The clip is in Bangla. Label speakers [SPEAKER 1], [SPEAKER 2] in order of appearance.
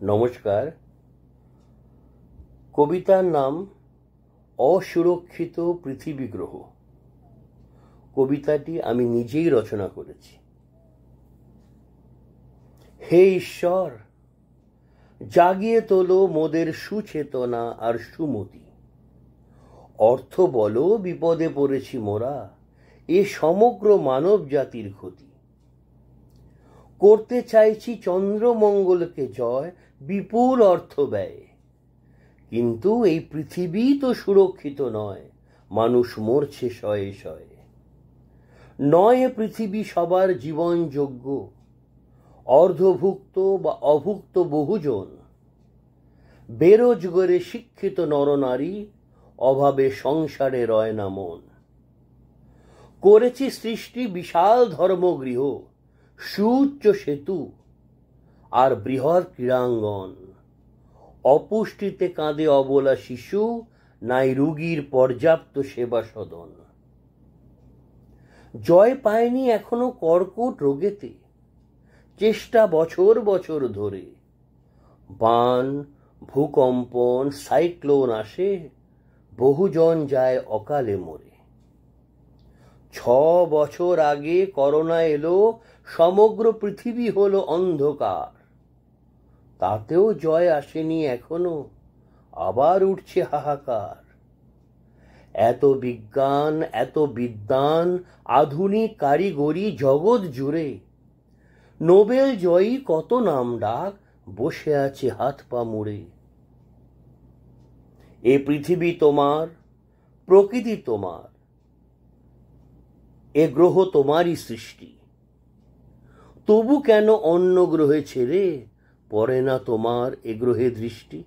[SPEAKER 1] নমস্কার। কবিতার নাম অসুরক্ষিত পৃথিবী গ্রহ। কবিতাটি আমি নিজেই রচনা করেছি। হে ঈশ্বর, জাগিয়ে তোলো মোদের সুচেতনা আর সুমতি। অর্থ বলো বিপদে পড়েছি মোরা, এ সমগ্র মানব জাতির ক্ষতি। করতে চাইছি চন্দ্রমঙ্গলকে জয় বিপুল অর্থ ব্যয়, কিন্তু এই পৃথিবী তো সুরক্ষিত নয়, মানুষ মরছে শয়ে শয়ে। নয় এ পৃথিবী সবার জীবনযোগ্য, অর্ধভুক্ত বা অভুক্ত বহুজন, বেরোজগারে শিক্ষিত নরনারী, অভাবে সংসারে রয় না মন। করেছি সৃষ্টি বিশাল ধর্মগৃহ, সুউচ্চ সেতু আর বৃহৎ ক্রীড়াঙ্গন। অপুষ্টিতে কাঁদে অবলা শিশু, নাই রুগীর পর্যাপ্ত সেবা সদন। জয় পায়নি এখনো কর্কট রোগেতে, চেষ্টা বছর বছর ধরে। বান, ভূকম্পন, সাইক্লোন আসে, বহুজন যায় অকালে মরে। 6 বছর আগে করোনা এলো, সমগ্র পৃথিবী হলো অন্ধকার। তাতেও জয় আসেনি এখনো, আবার উঠছে হাহাকার। এত বিজ্ঞান, এত বিদ্বান, আধুনিক কারিগরি জগৎ জুড়ে, নোবেল জয়ী কত নাম ডাক বসে আছে হাত পা মুড়ে। এ পৃথিবী তোমার, প্রকৃতি তোমার, এ গ্রহ তোমারই সৃষ্টি। তবু কেন অন্য গ্রহে ছেড়ে পড়ে না তোমার এ গ্রহে দৃষ্টি?